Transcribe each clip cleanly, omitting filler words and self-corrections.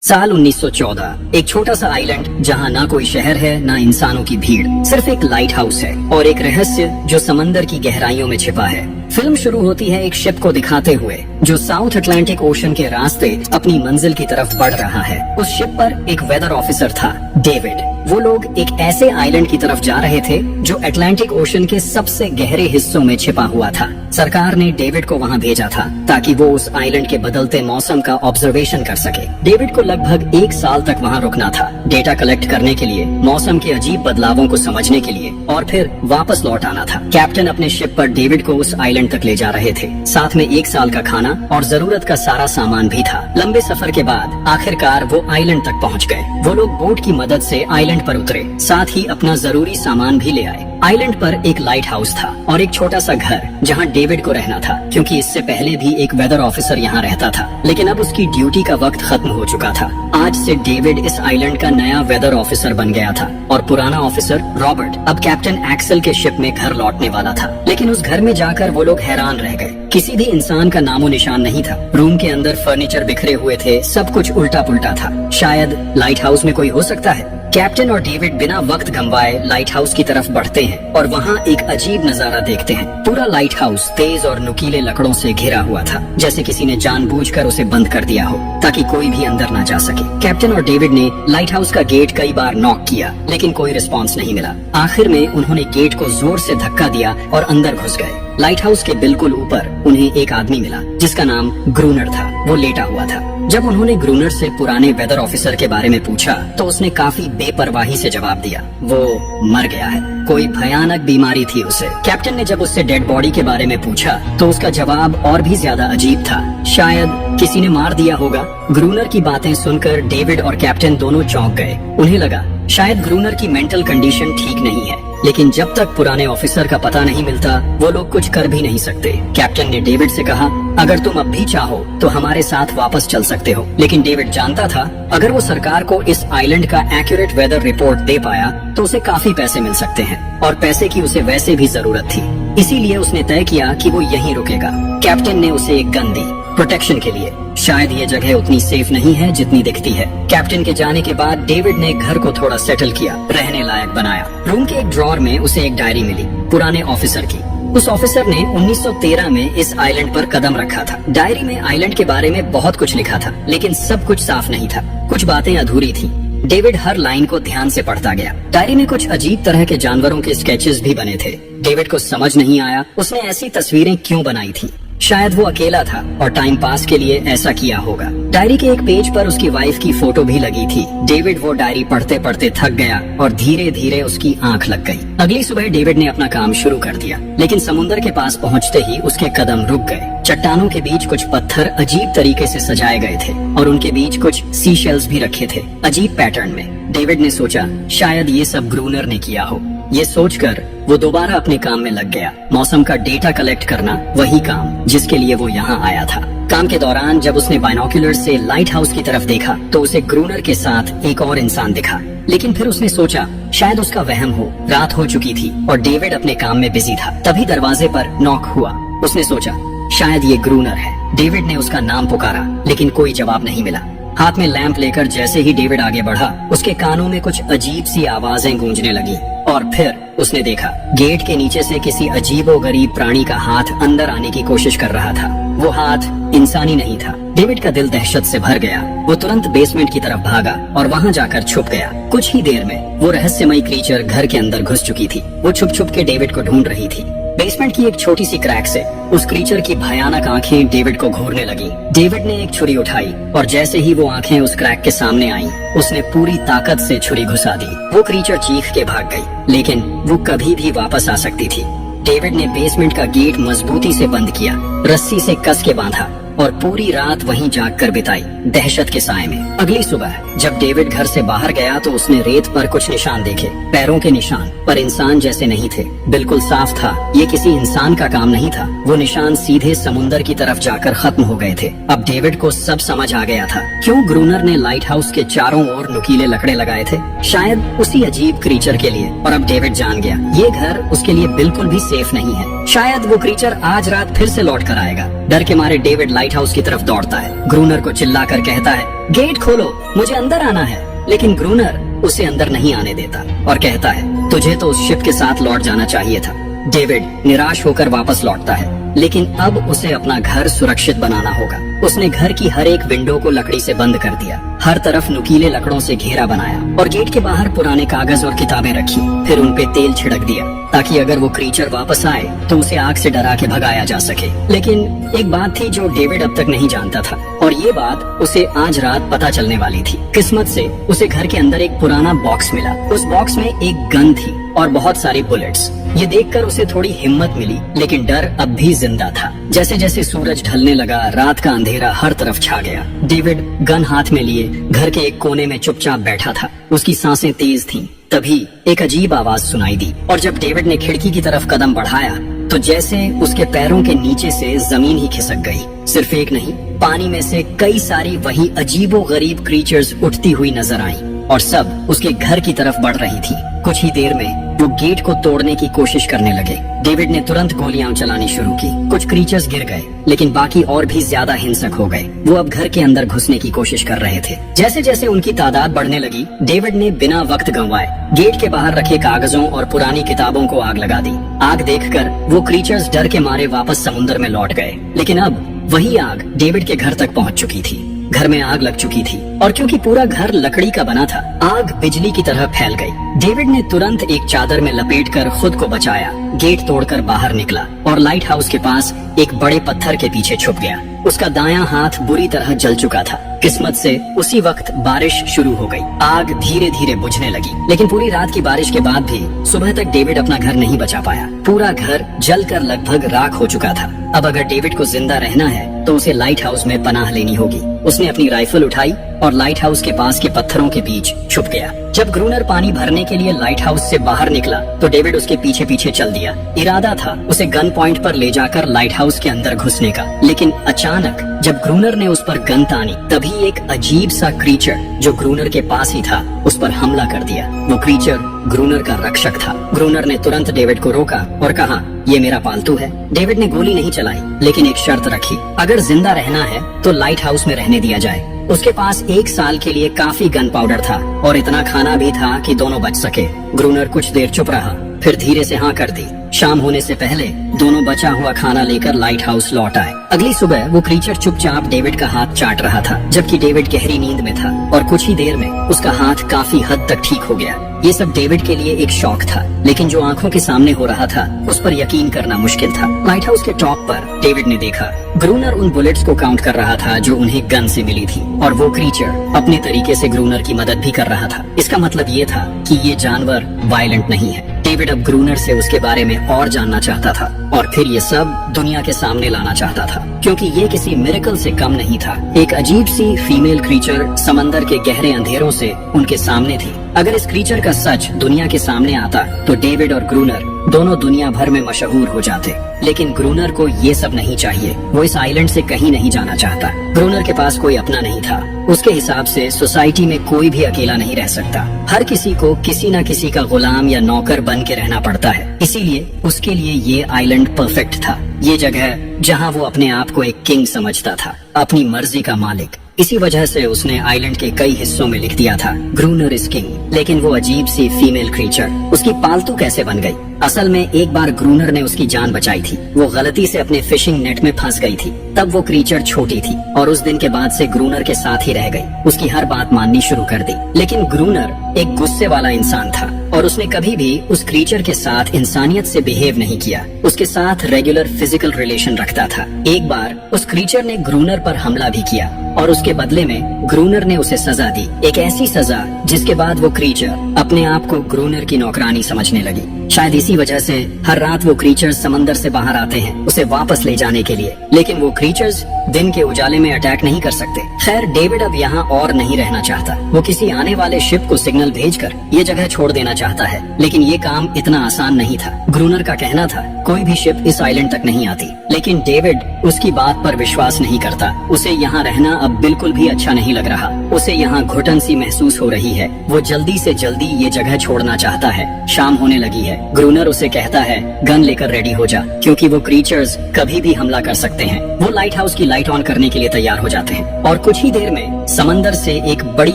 साल 1914 एक छोटा सा आइलैंड जहाँ ना कोई शहर है ना इंसानों की भीड़, सिर्फ एक लाइट हाउस है और एक रहस्य जो समंदर की गहराइयों में छिपा है। फिल्म शुरू होती है एक शिप को दिखाते हुए जो साउथ अटलांटिक ओशन के रास्ते अपनी मंजिल की तरफ बढ़ रहा है। उस शिप पर एक वेदर ऑफिसर था, डेविड। वो लोग एक ऐसे आइलैंड की तरफ जा रहे थे जो अटलांटिक ओशन के सबसे गहरे हिस्सों में छिपा हुआ था। सरकार ने डेविड को वहाँ भेजा था ताकि वो उस आइलैंड के बदलते मौसम का ऑब्जर्वेशन कर सके। डेविड को लगभग 1 साल तक वहाँ रुकना था, डेटा कलेक्ट करने के लिए, मौसम के अजीब बदलावों को समझने के लिए और फिर वापस लौट आना था। कैप्टन अपने शिप पर डेविड को उस आइलैंड तक ले जा रहे थे, साथ में 1 साल का खाना और जरूरत का सारा सामान भी था। लंबे सफर के बाद आखिरकार वो आइलैंड तक पहुँच गए। वो लोग बोट की मदद से आइलैंड पर उतरे, साथ ही अपना जरूरी सामान भी ले आए। आइलैंड पर एक लाइट हाउस था और एक छोटा सा घर जहाँ डेविड को रहना था, क्योंकि इससे पहले भी एक वेदर ऑफिसर यहाँ रहता था, लेकिन अब उसकी ड्यूटी का वक्त खत्म हो चुका था। आज से डेविड इस आइलैंड का नया वेदर ऑफिसर बन गया था और पुराना ऑफिसर रॉबर्ट अब कैप्टन एक्सेल के शिप में घर लौटने वाला था। लेकिन उस घर में जाकर वो लोग हैरान रह गए। किसी भी इंसान का नामो निशान नहीं था। रूम के अंदर फर्नीचर बिखरे हुए थे, सब कुछ उल्टा पुल्टा था। शायद लाइट हाउस में कोई हो सकता है। कैप्टन और डेविड बिना वक्त गंवाए लाइट हाउस की तरफ बढ़ते हैं और वहाँ एक अजीब नजारा देखते हैं। पूरा लाइट हाउस तेज और नुकीले लकड़ों से घिरा हुआ था, जैसे किसी ने जानबूझकर उसे बंद कर दिया हो ताकि कोई भी अंदर ना जा सके। कैप्टन और डेविड ने लाइट हाउस का गेट कई बार नॉक किया, लेकिन कोई रिस्पॉन्स नहीं मिला। आखिर में उन्होंने गेट को जोर से धक्का दिया और अंदर घुस गए। लाइट हाउस के बिल्कुल ऊपर उन्हें एक आदमी मिला जिसका नाम ग्रूनर था। वो लेटा हुआ था। जब उन्होंने ग्रूनर से पुराने वेदर ऑफिसर के बारे में पूछा तो उसने काफी बेपरवाही से जवाब दिया, वो मर गया है, कोई भयानक बीमारी थी उसे। कैप्टन ने जब उससे डेड बॉडी के बारे में पूछा तो उसका जवाब और भी ज्यादा अजीब था, शायद किसी ने मार दिया होगा। ग्रूनर की बातें सुनकर डेविड और कैप्टन दोनों चौंक गए। उन्हें लगा शायद ग्रूनर की मेंटल कंडीशन ठीक नहीं है, लेकिन जब तक पुराने ऑफिसर का पता नहीं मिलता वो लोग कुछ कर भी नहीं सकते। कैप्टन ने डेविड से कहा, अगर तुम अब भी चाहो तो हमारे साथ वापस चल सकते हो। लेकिन डेविड जानता था अगर वो सरकार को इस आइलैंड का एक्यूरेट वेदर रिपोर्ट दे पाया तो उसे काफी पैसे मिल सकते हैं और पैसे की उसे वैसे भी जरूरत थी। इसीलिए उसने तय किया कि वो यहीं रुकेगा। कैप्टन ने उसे एक गन दी प्रोटेक्शन के लिए। शायद ये जगह उतनी सेफ नहीं है जितनी दिखती है। कैप्टन के जाने के बाद डेविड ने घर को थोड़ा सेटल किया, रहने लायक बनाया। रूम के एक ड्रॉर में उसे एक डायरी मिली पुराने ऑफिसर की। उस ऑफिसर ने 1913 में इस आइलैंड पर कदम रखा था। डायरी में आइलैंड के बारे में बहुत कुछ लिखा था, लेकिन सब कुछ साफ नहीं था, कुछ बातें अधूरी थी। डेविड हर लाइन को ध्यान से पढ़ता गया। डायरी में कुछ अजीब तरह के जानवरों के स्केचेस भी बने थे। डेविड को समझ नहीं आया उसने ऐसी तस्वीरें क्यों बनाई थी। शायद वो अकेला था और टाइम पास के लिए ऐसा किया होगा। डायरी के एक पेज पर उसकी वाइफ की फोटो भी लगी थी। डेविड वो डायरी पढ़ते पढ़ते थक गया और धीरे धीरे उसकी आंख लग गई। अगली सुबह डेविड ने अपना काम शुरू कर दिया, लेकिन समुद्र के पास पहुंचते ही उसके कदम रुक गए। चट्टानों के बीच कुछ पत्थर अजीब तरीके से सजाए गए थे और उनके बीच कुछ सी शेल्स भी रखे थे, अजीब पैटर्न में। डेविड ने सोचा शायद ये सब ग्रूनर ने किया हो। ये सोचकर वो दोबारा अपने काम में लग गया। मौसम का डेटा कलेक्ट करना, वही काम जिसके लिए वो यहाँ आया था। काम के दौरान जब उसने बाइनोक्यूलर से लाइट हाउस की तरफ देखा तो उसे ग्रूनर के साथ एक और इंसान दिखा, लेकिन फिर उसने सोचा शायद उसका वहम हो। रात हो चुकी थी और डेविड अपने काम में बिजी था। तभी दरवाजे पर नॉक हुआ। उसने सोचा शायद ये ग्रूनर है। डेविड ने उसका नाम पुकारा, लेकिन कोई जवाब नहीं मिला। हाथ में लैंप लेकर जैसे ही डेविड आगे बढ़ा उसके कानों में कुछ अजीब सी आवाजें गूंजने लगी और फिर उसने देखा गेट के नीचे से किसी अजीबोगरीब प्राणी का हाथ अंदर आने की कोशिश कर रहा था। वो हाथ इंसानी नहीं था। डेविड का दिल दहशत से भर गया। वो तुरंत बेसमेंट की तरफ भागा और वहाँ जाकर छुप गया। कुछ ही देर में वो रहस्यमयी क्रीचर घर के अंदर घुस चुकी थी। वो छुप छुप के डेविड को ढूंढ रही थी। बेसमेंट की एक छोटी सी क्रैक से उस क्रीचर की भयानक आंखें डेविड को घूरने लगी। डेविड ने एक छुरी उठाई और जैसे ही वो आंखें उस क्रैक के सामने आईं, उसने पूरी ताकत से छुरी घुसा दी। वो क्रीचर चीख के भाग गई, लेकिन वो कभी भी वापस आ सकती थी। डेविड ने बेसमेंट का गेट मजबूती से बंद किया, रस्सी से कस के बांधा और पूरी रात वहीं जागकर बिताई, दहशत के साए में। अगली सुबह जब डेविड घर से बाहर गया तो उसने रेत पर कुछ निशान देखे, पैरों के निशान, पर इंसान जैसे नहीं थे। बिल्कुल साफ था ये किसी इंसान का काम नहीं था। वो निशान सीधे समुंदर की तरफ जाकर खत्म हो गए थे। अब डेविड को सब समझ आ गया था क्यों ग्रूनर ने लाइट हाउस के चारों ओर नुकीले लकड़े लगाए थे, शायद उसी अजीब क्रीचर के लिए। और अब डेविड जान गया ये घर उसके लिए बिल्कुल भी सेफ नहीं है। शायद वो क्रीचर आज रात फिर से लौट कर आएगा। डर के मारे डेविड लाइट हाउस की तरफ दौड़ता है। ग्रूनर को चिल्लाकर कहता है, गेट खोलो, मुझे अंदर आना है। लेकिन ग्रूनर उसे अंदर नहीं आने देता और कहता है, तुझे तो उस शिप के साथ लौट जाना चाहिए था। डेविड निराश होकर वापस लौटता है, लेकिन अब उसे अपना घर सुरक्षित बनाना होगा। उसने घर की हर एक विंडो को लकड़ी से बंद कर दिया, हर तरफ नुकीले लकड़ों से घेरा बनाया और गेट के बाहर पुराने कागज और किताबें रखी। फिर उन पे तेल छिड़क दिया ताकि अगर वो क्रीचर वापस आए तो उसे आग से डरा के भगाया जा सके। लेकिन एक बात थी जो डेविड अब तक नहीं जानता था, और ये बात उसे आज रात पता चलने वाली थी। किस्मत से उसे घर के अंदर एक पुराना बॉक्स मिला। उस बॉक्स में एक गन थी और बहुत सारी बुलेट्स। ये देखकर उसे थोड़ी हिम्मत मिली, लेकिन डर अब भी जिंदा था। जैसे जैसे सूरज ढलने लगा, रात का अंधेरा हर तरफ छा गया। डेविड गन हाथ में लिए घर के एक कोने में चुपचाप बैठा था। उसकी सांसें तेज थीं। तभी एक अजीब आवाज सुनाई दी, और जब डेविड ने खिड़की की तरफ कदम बढ़ाया तो जैसे उसके पैरों के नीचे से जमीन ही खिसक गई। सिर्फ एक नहीं, पानी में से कई सारी वही अजीबोगरीब क्रीचर्स उठती हुई नजर आईं, और सब उसके घर की तरफ बढ़ रही थी। कुछ ही देर में वो गेट को तोड़ने की कोशिश करने लगे। डेविड ने तुरंत गोलियां चलानी शुरू की। कुछ क्रीचर्स गिर गए, लेकिन बाकी और भी ज्यादा हिंसक हो गए। वो अब घर के अंदर घुसने की कोशिश कर रहे थे। जैसे जैसे उनकी तादाद बढ़ने लगी, डेविड ने बिना वक्त गंवाए गेट के बाहर रखे कागजों और पुरानी किताबों को आग लगा दी। आग देखकर वो क्रीचर्स डर के मारे वापस समुद्र में लौट गए। लेकिन अब वही आग डेविड के घर तक पहुंच चुकी थी। घर में आग लग चुकी थी, और क्योंकि पूरा घर लकड़ी का बना था, आग बिजली की तरह फैल गई। डेविड ने तुरंत एक चादर में लपेटकर खुद को बचाया, गेट तोड़कर बाहर निकला और लाइट हाउस के पास एक बड़े पत्थर के पीछे छुप गया। उसका दायां हाथ बुरी तरह जल चुका था। किस्मत से उसी वक्त बारिश शुरू हो गई। आग धीरे धीरे बुझने लगी, लेकिन पूरी रात की बारिश के बाद भी सुबह तक डेविड अपना घर नहीं बचा पाया। पूरा घर जलकर लगभग राख हो चुका था। अब अगर डेविड को जिंदा रहना है तो उसे लाइट हाउस में पनाह लेनी होगी। उसने अपनी राइफल उठाई और लाइट हाउस के पास के पत्थरों के बीच छुप गया। जब ग्रूनर पानी भरने के लिए लाइट हाउस से बाहर निकला तो डेविड उसके पीछे पीछे चल दिया। इरादा था उसे गन पॉइंट पर ले जाकर लाइट हाउस के अंदर घुसने का, लेकिन अचानक जब ग्रूनर ने उस पर गन तानी, तभी एक अजीब सा क्रीचर जो ग्रूनर के पास ही था उस पर हमला कर दिया। वो क्रीचर ग्रूनर का रक्षक था। ग्रूनर ने तुरंत डेविड को रोका और कहा, ये मेरा पालतू है। डेविड ने गोली नहीं चलाई, लेकिन एक शर्त रखी, अगर जिंदा रहना है तो लाइट हाउस में रहने दिया जाए। उसके पास 1 साल के लिए काफी गन पाउडर था और इतना खाना भी था कि दोनों बच सके। ग्रूनर कुछ देर चुप रहा, फिर धीरे से हाँ कर दी। शाम होने से पहले दोनों बचा हुआ खाना लेकर लाइट हाउस लौट आए। अगली सुबह वो क्रीचर चुपचाप डेविड का हाथ चाट रहा था, जबकि डेविड गहरी नींद में था, और कुछ ही देर में उसका हाथ काफी हद तक ठीक हो गया। ये सब डेविड के लिए एक शौक था, लेकिन जो आंखों के सामने हो रहा था उस पर यकीन करना मुश्किल था। लाइट हाउस के टॉप पर डेविड ने देखा ग्रूनर उन बुलेट्स को काउंट कर रहा था जो उन्हें गन से मिली थी, और वो क्रीचर अपने तरीके से ग्रूनर की मदद भी कर रहा था। इसका मतलब ये था कि ये जानवर वायलेंट नहीं है। डेविड अब ग्रूनर से उसके बारे में और जानना चाहता था, और फिर ये सब दुनिया के सामने लाना चाहता था, क्योंकि ये किसी मिरेकल से कम नहीं था। एक अजीब सी फीमेल क्रीचर समंदर के गहरे अंधेरों से उनके सामने थी। अगर इस क्रीचर का सच दुनिया के सामने आता तो डेविड और ग्रूनर दोनों दुनिया भर में मशहूर हो जाते। लेकिन ग्रूनर को ये सब नहीं चाहिए। वो इस आइलैंड से कहीं नहीं जाना चाहता। ग्रूनर के पास कोई अपना नहीं था। उसके हिसाब से सोसाइटी में कोई भी अकेला नहीं रह सकता। हर किसी को किसी न किसी का गुलाम या नौकर बन के रहना पड़ता है। इसीलिए उसके लिए ये आइलैंड परफेक्ट था। ये जगह जहाँ वो अपने आप को एक किंग समझता था, अपनी मर्जी का मालिक। इसी वजह से उसने आइलैंड के कई हिस्सों में लिख दिया था, ग्रूनर इज किंग। लेकिन वो अजीब सी फीमेल क्रीचर उसकी पालतू कैसे बन गई? असल में एक बार ग्रूनर ने उसकी जान बचाई थी। वो गलती से अपने फिशिंग नेट में फंस गई थी। तब वो क्रीचर छोटी थी और उस दिन के बाद से ग्रूनर के साथ ही रह गई। उसकी हर बात माननी शुरू कर दी। लेकिन ग्रूनर एक गुस्से वाला इंसान था और उसने कभी भी उस क्रीचर के साथ इंसानियत से बिहेव नहीं किया। उसके साथ रेगुलर फिजिकल रिलेशन रखता था। एक बार उस क्रीचर ने ग्रूनर पर हमला भी किया और उसके बदले में ग्रूनर ने उसे सजा दी, एक ऐसी सजा जिसके बाद वो क्रीचर अपने आप को ग्रूनर की नौकरानी समझने लगी। शायद इसी वजह से हर रात वो क्रीचर्स समंदर से बाहर आते हैं उसे वापस ले जाने के लिए। लेकिन वो क्रीचर्स दिन के उजाले में अटैक नहीं कर सकते। खैर, डेविड अब यहाँ और नहीं रहना चाहता। वो किसी आने वाले शिप को सिग्नल भेजकर ये जगह छोड़ देना चाहता है, लेकिन ये काम इतना आसान नहीं था। ग्रूनर का कहना था कोई भी शिप इस आइलैंड तक नहीं आती। लेकिन डेविड उसकी बात पर विश्वास नहीं करता। उसे यहाँ रहना अब बिल्कुल भी अच्छा नहीं लग रहा। उसे यहाँ घुटन सी महसूस हो रही है। वो जल्दी से जल्दी ये जगह छोड़ना चाहता है। शाम होने लगी है। ग्रूनर उसे कहता है गन लेकर रेडी हो जा, क्योंकि वो क्रीचर्स कभी भी हमला कर सकते हैं। वो लाइट हाउस की लाइट ऑन करने के लिए तैयार हो जाते हैं और कुछ ही देर में समंदर से एक बड़ी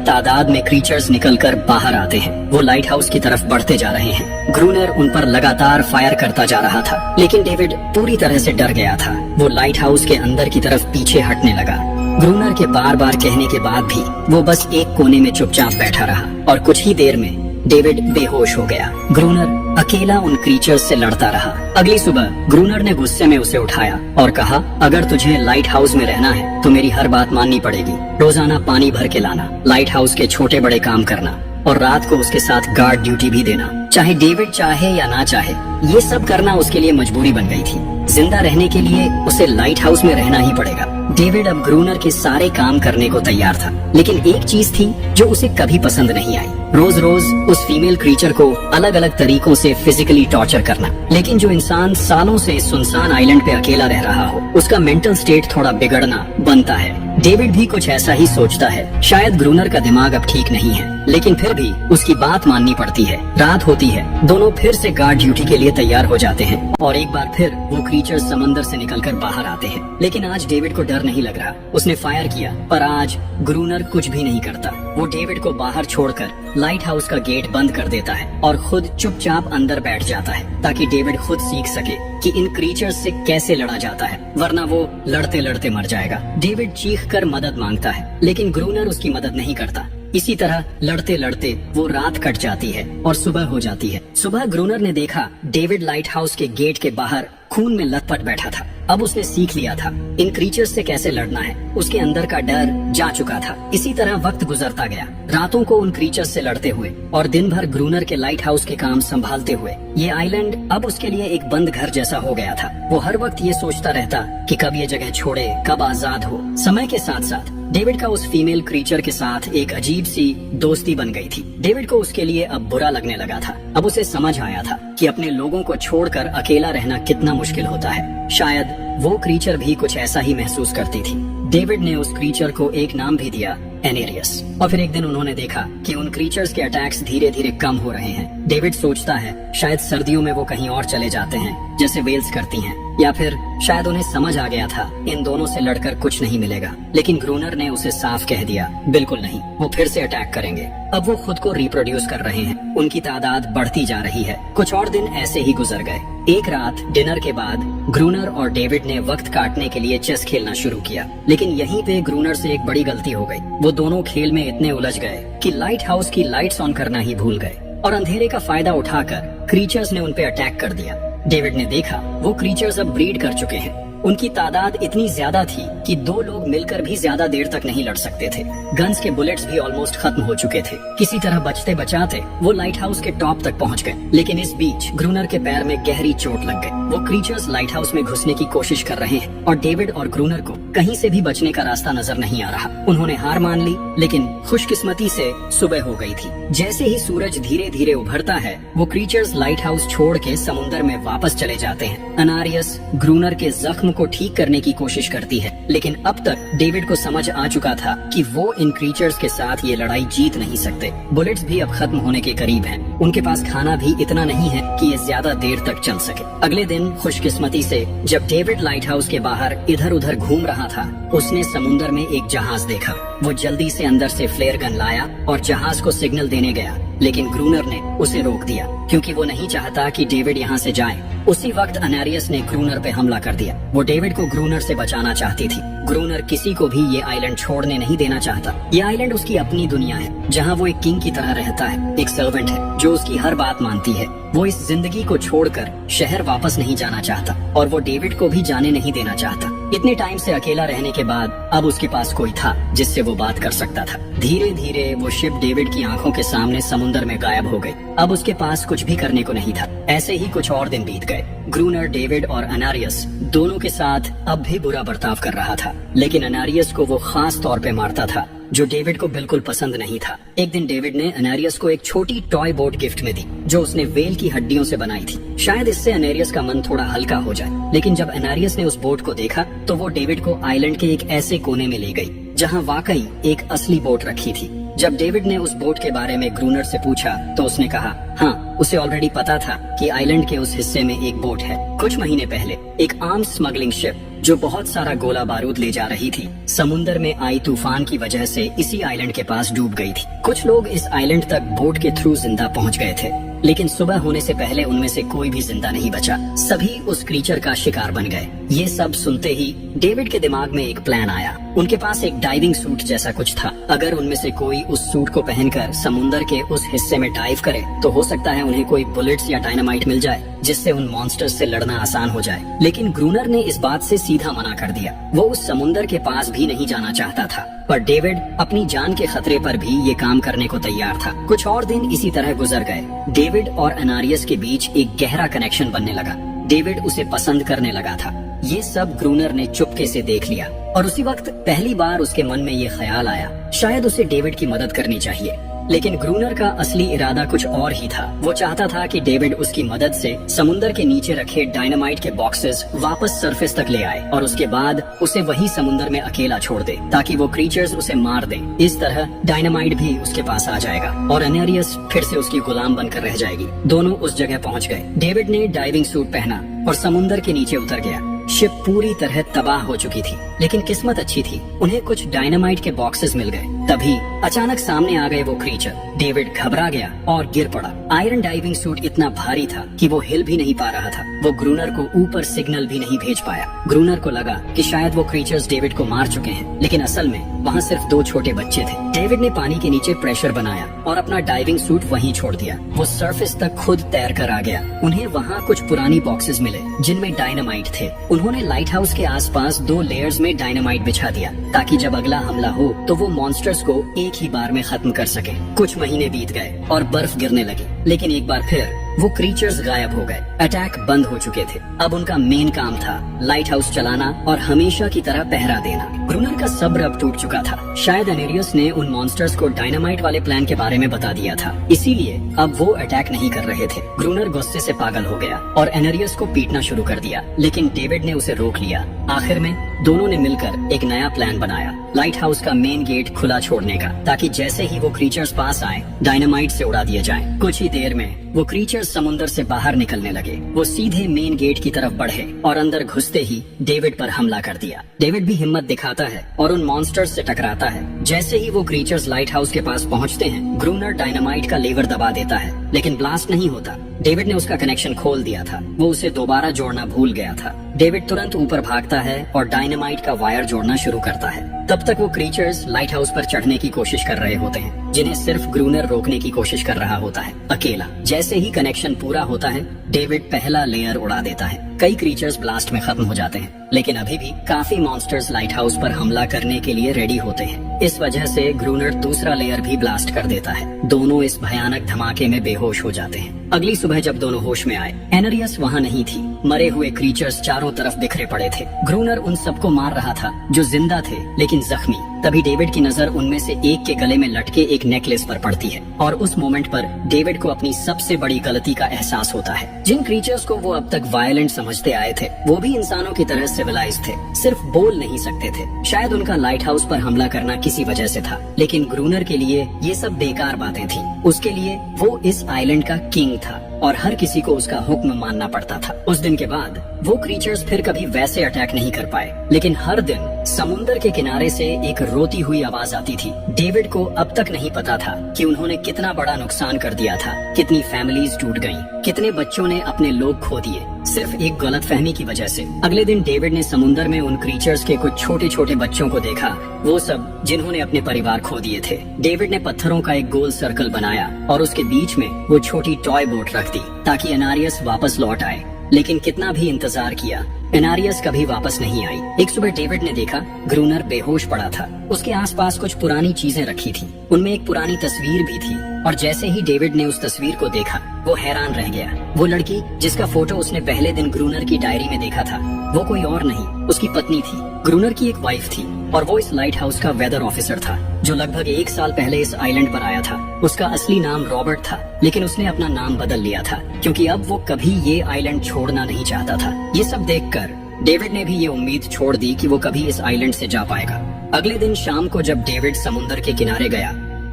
तादाद में क्रीचर्स निकलकर बाहर आते हैं। वो लाइट हाउस की तरफ बढ़ते जा रहे हैं। ग्रूनर उन पर लगातार फायर करता जा रहा था, लेकिन डेविड पूरी तरह से डर गया था। वो लाइट हाउस के अंदर की तरफ पीछे हटने लगा। ग्रूनर के बार बार कहने के बाद भी वो बस एक कोने में चुपचाप बैठा रहा और कुछ ही देर में डेविड बेहोश हो गया। ग्रूनर अकेला उन क्रीचर्स से लड़ता रहा। अगली सुबह ग्रूनर ने गुस्से में उसे उठाया और कहा, अगर तुझे लाइट हाउस में रहना है तो मेरी हर बात माननी पड़ेगी। रोजाना पानी भर के लाना, लाइट हाउस के छोटे बड़े काम करना और रात को उसके साथ गार्ड ड्यूटी भी देना। चाहे डेविड चाहे या ना चाहे, ये सब करना उसके लिए मजबूरी बन गई थी। जिंदा रहने के लिए उसे लाइट हाउस में रहना ही पड़ेगा। डेविड अब ग्रूनर के सारे काम करने को तैयार था, लेकिन एक चीज थी जो उसे कभी पसंद नहीं आई। रोज रोज उस फीमेल क्रीचर को अलग अलग तरीकों से फिजिकली टॉर्चर करना। लेकिन जो इंसान सालों से सुनसान आइलैंड पे अकेला रह रहा हो, उसका मेंटल स्टेट थोड़ा बिगड़ना बनता है। डेविड भी कुछ ऐसा ही सोचता है। शायद ग्रूनर का दिमाग अब ठीक नहीं है, लेकिन फिर भी उसकी बात माननी पड़ती है। रात होती है। दोनों फिर से गार्ड ड्यूटी के लिए तैयार हो जाते हैं और एक बार फिर वो क्रीचर्स समंदर से निकलकर बाहर आते हैं। लेकिन आज डेविड को डर नहीं लग रहा। उसने फायर किया, पर आज ग्रूनर कुछ भी नहीं करता। वो डेविड को बाहर छोड़कर लाइट हाउस का गेट बंद कर देता है और खुद चुपचाप अंदर बैठ जाता है, ताकि डेविड खुद सीख सके कि इन क्रीचर्स से कैसे लड़ा जाता है, वरना वो लड़ते लड़ते मर जाएगा। डेविड चीख कर मदद मांगता है, लेकिन ग्रूनर उसकी मदद नहीं करता। इसी तरह लड़ते लड़ते वो रात कट जाती है और सुबह हो जाती है। सुबह ग्रूनर ने देखा डेविड लाइट हाउस के गेट के बाहर खून में लथपथ बैठा था। अब उसने सीख लिया था इन क्रीचर्स से कैसे लड़ना है। उसके अंदर का डर जा चुका था। इसी तरह वक्त गुजरता गया, रातों को उन क्रीचर्स से लड़ते हुए और दिन भर ग्रूनर के लाइट हाउस के काम संभालते हुए। ये आइलैंड अब उसके लिए एक बंद घर जैसा हो गया था। वो हर वक्त ये सोचता रहता कि कब ये जगह छोड़े, कब आजाद हो। समय के साथ साथ डेविड का उस फीमेल क्रीचर के साथ एक अजीब सी दोस्ती बन गई थी। डेविड को उसके लिए अब बुरा लगने लगा था। अब उसे समझ आया था कि अपने लोगों को छोड़कर अकेला रहना कितना मुश्किल होता है। शायद वो क्रीचर भी कुछ ऐसा ही महसूस करती थी। डेविड ने उस क्रीचर को एक नाम भी दिया, एनेरियस। और फिर एक दिन उन्होंने देखा कि उन क्रीचर्स के अटैक्स धीरे धीरे कम हो रहे हैं। डेविड सोचता है शायद सर्दियों में वो कहीं और चले जाते हैं, जैसे वेल्स करती हैं, या फिर शायद उन्हें समझ आ गया था इन दोनों से लड़कर कुछ नहीं मिलेगा। लेकिन ग्रूनर ने उसे साफ कह दिया, बिल्कुल नहीं, वो फिर से अटैक करेंगे। अब वो खुद को रिप्रोड्यूस कर रहे हैं। उनकी तादाद बढ़ती जा रही है। कुछ और दिन ऐसे ही गुजर गए। एक रात डिनर के बाद ग्रूनर और डेविड ने वक्त काटने के लिए चेस खेलना शुरू किया। लेकिन यहीं पे ग्रूनर से एक बड़ी गलती हो गई। वो दोनों खेल में इतने उलझ गए कि लाइट हाउस की लाइट्स ऑन करना ही भूल गए और अंधेरे का फायदा उठाकर क्रीचर्स ने उन पे अटैक कर दिया। डेविड ने देखा वो क्रीचर्स अब ब्रीड कर चुके हैं। उनकी तादाद इतनी ज्यादा थी कि दो लोग मिलकर भी ज्यादा देर तक नहीं लड़ सकते थे। गन्स के बुलेट्स भी ऑलमोस्ट खत्म हो चुके थे। किसी तरह बचते बचाते वो लाइट हाउस के टॉप तक पहुंच गए। लेकिन इस बीच ग्रूनर के पैर में गहरी चोट लग गई। वो क्रीचर्स लाइट हाउस में घुसने की कोशिश कर रहे हैं और डेविड और ग्रूनर को कहीं से भी बचने का रास्ता नजर नहीं आ रहा। उन्होंने हार मान ली, लेकिन खुशकिस्मती से सुबह हो गई थी। जैसे ही सूरज धीरे धीरे उभरता है, वो क्रीचर्स लाइट हाउस छोड़ के समुद्र में वापस चले जाते हैं। अनारियस ग्रूनर के जख्म को ठीक करने की कोशिश करती है, लेकिन अब तक डेविड को समझ आ चुका था कि वो इन क्रीचर्स के साथ ये लड़ाई जीत नहीं सकते। बुलेट्स भी अब खत्म होने के करीब हैं। उनके पास खाना भी इतना नहीं है कि ये ज्यादा देर तक चल सके। अगले दिन खुशकिस्मती से जब डेविड लाइट हाउस के बाहर इधर उधर घूम रहा था, उसने समुद्र में एक जहाज देखा। वो जल्दी से अंदर से फ्लेयर गन लाया और जहाज को सिग्नल देने गया, लेकिन ग्रूनर ने उसे रोक दिया क्योंकि वो नहीं चाहता कि डेविड यहाँ से जाए। उसी वक्त अनारियस ने ग्रूनर पे हमला कर दिया। वो डेविड को ग्रूनर से बचाना चाहती थी। ग्रूनर किसी को भी ये आइलैंड छोड़ने नहीं देना चाहता। ये आइलैंड उसकी अपनी दुनिया है, जहाँ वो एक किंग की तरह रहता है, एक सर्वेंट है जो उसकी हर बात मानती है। वो इस जिंदगी को छोड़कर शहर वापस नहीं जाना चाहता और वो डेविड को भी जाने नहीं देना चाहता। इतने टाइम से अकेला रहने के बाद अब उसके पास कोई था जिससे वो बात कर सकता था। धीरे धीरे वो शिप डेविड की आंखों के सामने समुद्र में गायब हो गई। अब उसके पास कुछ भी करने को नहीं था। ऐसे ही कुछ और दिन बीत गए। ग्रूनर, डेविड और अनारियस दोनों के साथ अब भी बुरा बर्ताव कर रहा था, लेकिन अनारियस को वो खास तौर पे मारता था। जो डेविड को बिल्कुल पसंद नहीं था। एक दिन डेविड ने एनेरियस को एक छोटी टॉय बोट गिफ्ट में दी जो उसने वेल की हड्डियों से बनाई थी। शायद इससे एनेरियस का मन थोड़ा हल्का हो जाए, लेकिन जब एनेरियस ने उस बोट को देखा तो वो डेविड को आइलैंड के एक ऐसे कोने में ले गई जहाँ वाकई एक असली बोट रखी थी। जब डेविड ने उस बोट के बारे में ग्रूनर से पूछा तो उसने कहा हाँ, उसे ऑलरेडी पता था कि आइलैंड के उस हिस्से में एक बोट है। कुछ महीने पहले एक आर्म्स स्मगलिंग शिप जो बहुत सारा गोला बारूद ले जा रही थी, समुंदर में आई तूफान की वजह से इसी आइलैंड के पास डूब गई थी। कुछ लोग इस आइलैंड तक बोट के थ्रू जिंदा पहुंच गए थे, लेकिन सुबह होने से पहले उनमें से कोई भी जिंदा नहीं बचा। सभी उस क्रीचर का शिकार बन गए। ये सब सुनते ही डेविड के दिमाग में एक प्लान आया। उनके पास एक डाइविंग सूट जैसा कुछ था। अगर उनमें से कोई उस सूट को पहनकर समुंदर के उस हिस्से में डाइव करे तो हो सकता है उन्हें कोई बुलेट्स या डायनामाइट मिल जाए जिससे उन मॉन्स्टर्स से लड़ना आसान हो जाए। लेकिन ग्रूनर ने इस बात से सीधा मना कर दिया। वो उस समुंदर के पास भी नहीं जाना चाहता था, पर डेविड अपनी जान के खतरे पर भी ये काम करने को तैयार था। कुछ और दिन इसी तरह गुजर गए। डेविड और एनारियस के बीच एक गहरा कनेक्शन बनने लगा। डेविड उसे पसंद करने लगा था। ये सब ग्रूनर ने चुपके से देख लिया और उसी वक्त पहली बार उसके मन में ये ख्याल आया, शायद उसे डेविड की मदद करनी चाहिए। लेकिन ग्रूनर का असली इरादा कुछ और ही था। वो चाहता था कि डेविड उसकी मदद से समुंदर के नीचे रखे डायनामाइट के बॉक्सेस वापस सरफेस तक ले आए और उसके बाद उसे वही समुंदर में अकेला छोड़ दे ताकि वो क्रीचर्स उसे मार दें। इस तरह डायनामाइट भी उसके पास आ जाएगा और एनेरियस फिर से उसकी गुलाम बनकर रह जाएगी। दोनों उस जगह पहुंच गए। डेविड ने डाइविंग सूट पहना और समुंदर के नीचे उतर गया। शिप पूरी तरह तबाह हो चुकी थी, लेकिन किस्मत अच्छी थी, उन्हें कुछ डायनामाइट के बॉक्सेस मिल गए। तभी अचानक सामने आ गए वो क्रीचर। डेविड घबरा गया और गिर पड़ा। आयरन डाइविंग सूट इतना भारी था कि वो हिल भी नहीं पा रहा था। वो ग्रूनर को ऊपर सिग्नल भी नहीं भेज पाया। ग्रूनर को लगा कि शायद वो क्रीचर्स डेविड को मार चुके हैं, लेकिन असल में वहाँ सिर्फ 2 छोटे बच्चे थे। डेविड ने पानी के नीचे प्रेशर बनाया और अपना डाइविंग सूट वहीं छोड़ दिया। वो सरफेस तक खुद तैर कर आ गया। उन्हें वहाँ कुछ पुरानी बॉक्सेस मिले जिनमें डायनामाइट थे। उन्होंने लाइट हाउस के आसपास 2 लेयर्स में डायनामाइट बिछा दिया ताकि जब अगला हमला हो तो वो मॉन्स्टर्स को एक ही बार में खत्म कर सके। कुछ महीने बीत गए और बर्फ गिरने लगी, लेकिन एक बार फिर वो क्रीचर्स गायब हो गए। अटैक बंद हो चुके थे। अब उनका मेन काम था लाइट हाउस चलाना और हमेशा की तरह पहरा देना। ग्रूनर का सब्र अब टूट चुका था। शायद एनेरियस ने उन मॉन्स्टर्स को डायनामाइट वाले प्लान के बारे में बता दिया था, इसीलिए अब वो अटैक नहीं कर रहे थे। ग्रूनर गुस्से से पागल हो गया और एनेरियस को पीटना शुरू कर दिया, लेकिन डेविड ने उसे रोक लिया। आखिर में दोनों ने मिलकर एक नया प्लान बनाया, लाइट हाउस का मेन गेट खुला छोड़ने का, ताकि जैसे ही वो क्रीचर्स पास आए डायनामाइट से उड़ा दिए जाएं। कुछ ही देर में वो क्रीचर्स समुंदर से बाहर निकलने लगे। वो सीधे मेन गेट की तरफ बढ़े और अंदर घुसते ही डेविड पर हमला कर दिया। डेविड भी हिम्मत दिखाता है और उन मॉन्स्टर्स से टकराता है। जैसे ही वो क्रीचर्स लाइट हाउस के पास पहुंचते हैं, ग्रूनर डायनामाइट का लेवर दबा देता है, लेकिन ब्लास्ट नहीं होता। डेविड ने उसका कनेक्शन खोल दिया था। वो उसे दोबारा जोड़ना भूल गया था। डेविड तुरंत ऊपर भागता है और डायनामाइट का वायर जोड़ना शुरू करता है। तब तक वो क्रीचर्स लाइट हाउस पर चढ़ने की कोशिश कर रहे होते हैं, जिन्हें सिर्फ ग्रूनर रोकने की कोशिश कर रहा होता है, अकेला। जैसे ही कनेक्शन पूरा होता है, डेविड पहला लेयर उड़ा देता है। कई क्रीचर्स ब्लास्ट में खत्म हो जाते हैं, लेकिन अभी भी काफी मॉन्स्टर्स लाइट हाउस पर हमला करने के लिए रेडी होते हैं। इस वजह से ग्रूनर दूसरा लेयर भी ब्लास्ट कर देता है। दोनों इस भयानक धमाके में बेहोश हो जाते हैं। अगली सुबह जब दोनों होश में आए, एनेरियस वहाँ नहीं थी। मरे हुए क्रीचर्स चारों तरफ बिखरे पड़े थे। ग्रूनर उन सबको मार रहा था जो जिंदा थे लेकिन जख्मी। तभी डेविड की नजर उनमें से एक के गले में लटके एक नेकलेस पर पड़ती है और उस मोमेंट पर डेविड को अपनी सबसे बड़ी गलती का एहसास होता है। जिन क्रीचर्स को वो अब तक वायलेंट समझते आए थे, वो भी इंसानों की तरह सिविलाइज थे, सिर्फ बोल नहीं सकते थे। शायद उनका लाइट हाउस पर हमला करना किसी वजह से था, लेकिन ग्रूनर के लिए ये सब बेकार बातें थी। उसके लिए वो इस आइलैंड का किंग था और हर किसी को उसका हुक्म मानना पड़ता था। उस दिन के बाद वो क्रीचर्स फिर कभी वैसे अटैक नहीं कर पाए, लेकिन हर दिन समुंदर के किनारे से एक रोती हुई आवाज आती थी। डेविड को अब तक नहीं पता था कि उन्होंने कितना बड़ा नुकसान कर दिया था, कितनी फैमिलीज टूट गईं, कितने बच्चों ने अपने लोग खो दिए, सिर्फ एक गलतफहमी की वजह से। अगले दिन डेविड ने समुंदर में उन क्रीचर्स के कुछ छोटे छोटे बच्चों को देखा, वो सब जिन्होंने अपने परिवार खो दिए थे। डेविड ने पत्थरों का एक गोल सर्कल बनाया और उसके बीच में वो छोटी टॉय बोट रख दी ताकि एनारियस वापस लौट आए, लेकिन कितना भी इंतजार किया, एनारियस कभी वापस नहीं आई। एक सुबह डेविड ने देखा ग्रूनर बेहोश पड़ा था। उसके आसपास कुछ पुरानी चीजें रखी थी, उनमें एक पुरानी तस्वीर भी थी। और जैसे ही डेविड ने उस तस्वीर को देखा, वो हैरान रह गया। वो लड़की जिसका फोटो उसने पहले दिन ग्रूनर की डायरी में देखा था, वो कोई और नहीं, उसकी पत्नी थी। ग्रूनर की एक वाइफ थी और वो इस लाइट हाउस का वेदर ऑफिसर था जो लगभग 1 साल पहले इस आइलैंड पर आया था। उसका असली नाम रॉबर्ट था, लेकिन उसने अपना नाम बदल लिया था क्योंकि अब वो कभी ये आइलैंड छोड़ना नहीं चाहता था। ये सब देखकर डेविड ने भी ये उम्मीद छोड़ दी कि वो कभी इस आइलैंड से जा पाएगा। अगले दिन शाम को जब डेविड समुंदर के किनारे गया,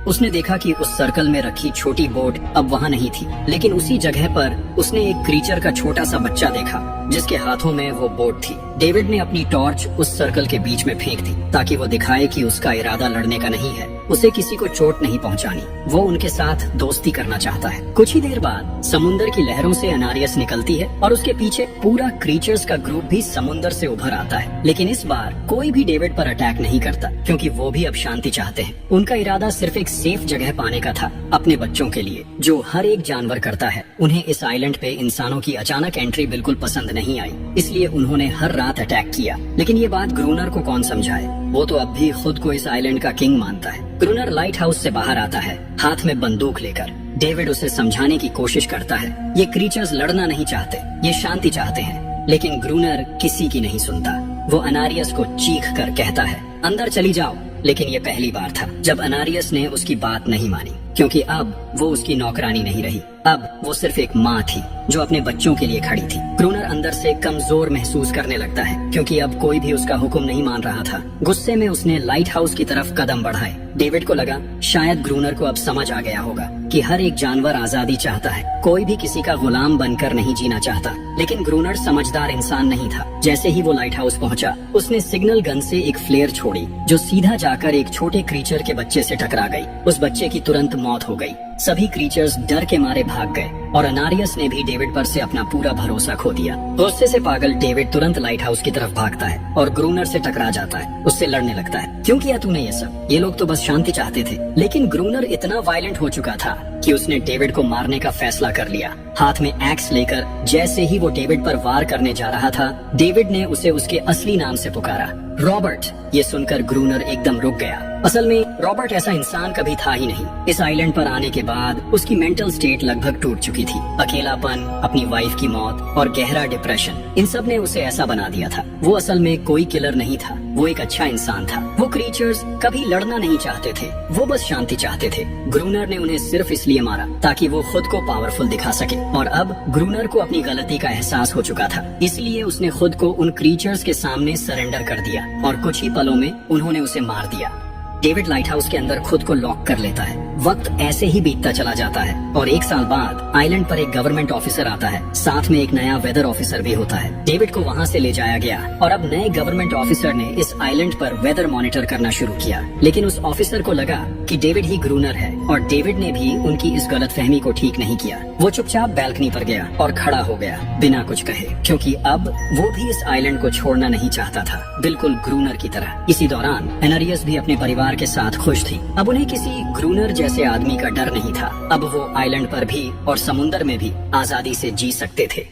उसने देखा कि उस सर्कल में रखी छोटी बोट अब वहाँ नहीं थी, लेकिन उसी जगह पर उसने एक क्रीचर का छोटा सा बच्चा देखा जिसके हाथों में वो बोट थी। डेविड ने अपनी टॉर्च उस सर्कल के बीच में फेंक दी ताकि वो दिखाए कि उसका इरादा लड़ने का नहीं है, उसे किसी को चोट नहीं पहुंचानी, वो उनके साथ दोस्ती करना चाहता है। कुछ ही देर बाद समुंदर की लहरों से अनारियस निकलती है और उसके पीछे पूरा क्रीचर्स का ग्रुप भी समुंदर से उभर आता है। लेकिन इस बार कोई भी डेविड पर अटैक नहीं करता क्योंकि वो भी अब शांति चाहते हैं। उनका इरादा सिर्फ एक सेफ जगह पाने का था अपने बच्चों के लिए, जो हर एक जानवर करता है। उन्हें इस आइलैंड पे इंसानों की अचानक एंट्री बिल्कुल पसंद नहीं आई, इसलिए उन्होंने हर रात अटैक किया। लेकिन ये बात ग्रूनर को कौन समझाए, वो तो अब भी खुद को इस आइलैंड का किंग मानता है। ग्रूनर लाइट हाउस से बाहर आता है हाथ में बंदूक लेकर। डेविड उसे समझाने की कोशिश करता है ये क्रीचर्स लड़ना नहीं चाहते, ये शांति चाहते हैं, लेकिन ग्रूनर किसी की नहीं सुनता। वो अनारियस को चीख कर कहता है अंदर चली जाओ, लेकिन ये पहली बार था जब अनारियस ने उसकी बात नहीं मानी, क्योंकि अब वो उसकी नौकरानी नहीं रही, अब वो सिर्फ एक माँ थी जो अपने बच्चों के लिए खड़ी थी। ग्रूनर अंदर से कमजोर महसूस करने लगता है क्योंकि अब कोई भी उसका हुक्म नहीं मान रहा था। गुस्से में उसने लाइट हाउस की तरफ कदम बढ़ाए। डेविड को लगा शायद ग्रूनर को अब समझ आ गया होगा कि हर एक जानवर आजादी चाहता है, कोई भी किसी का गुलाम बनकर नहीं जीना चाहता। लेकिन ग्रूनर समझदार इंसान नहीं था। जैसे ही वो लाइट हाउस पहुंचा, उसने सिग्नल गन से एक फ्लेयर छोड़ी जो सीधा जाकर एक छोटे क्रीचर के बच्चे से टकरा गई। उस बच्चे की तुरंत मौत हो गई। सभी क्रीचर्स डर के मारे भाग गए और अनारियस ने भी डेविड पर से अपना पूरा भरोसा खो दिया। गुस्से से पागल डेविड तुरंत लाइट हाउस की तरफ भागता है और ग्रूनर से टकरा जाता है, उससे लड़ने लगता है। क्यों किया तूने ये सब? ये लोग तो बस शांति चाहते थे। लेकिन ग्रूनर इतना वायलेंट हो चुका था कि उसने डेविड को मारने का फैसला कर लिया। हाथ में एक्स लेकर जैसे ही वो डेविड पर वार करने जा रहा था, डेविड ने उसे उसके असली नाम से पुकारा, रॉबर्ट। ये सुनकर ग्रूनर एकदम रुक गया। असल में रॉबर्ट ऐसा इंसान कभी था ही नहीं। इस आइलैंड पर आने के बाद उसकी मेंटल स्टेट लगभग टूट चुकी थी। अकेलापन, अपनी वाइफ की मौत और गहरा डिप्रेशन, इन सब ने उसे ऐसा बना दिया था। वो असल में कोई किलर नहीं था, वो एक अच्छा इंसान था। वो क्रीचर्स कभी लड़ना नहीं चाहते थे, वो बस शांति चाहते थे। ग्रूनर ने उन्हें सिर्फ इसलिए मारा ताकि वो खुद को पावरफुल दिखा सके, और अब ग्रूनर को अपनी गलती का एहसास हो चुका था, इसलिए उसने खुद को उन क्रीचर्स के सामने सरेंडर कर दिया और कुछ ही पलों में उन्होंने उसे मार दिया। डेविड लाइट हाउस के अंदर खुद को लॉक कर लेता है। वक्त ऐसे ही बीतता चला जाता है और 1 साल बाद आइलैंड पर एक गवर्नमेंट ऑफिसर आता है, साथ में एक नया वेदर ऑफिसर भी होता है। डेविड को वहाँ से ले जाया गया और अब नए गवर्नमेंट ऑफिसर ने इस आइलैंड पर वेदर मॉनिटर करना शुरू किया। लेकिन उस ऑफिसर को लगा कि डेविड ही ग्रूनर है और डेविड ने भी उनकी इस गलतफहमी को ठीक नहीं किया। वो चुपचाप बैल्कनी पर गया और खड़ा हो गया बिना कुछ कहे, क्योंकि अब वो भी इस आइलैंड को छोड़ना नहीं चाहता था, बिल्कुल ग्रूनर की तरह। इसी दौरान एनारियस भी अपने परिवार के साथ खुश थी। अब उन्हें किसी ग्रूनर जैसे आदमी का डर नहीं था। अब वो आइलैंड पर भी और समुंदर में भी आजादी से जी सकते थे।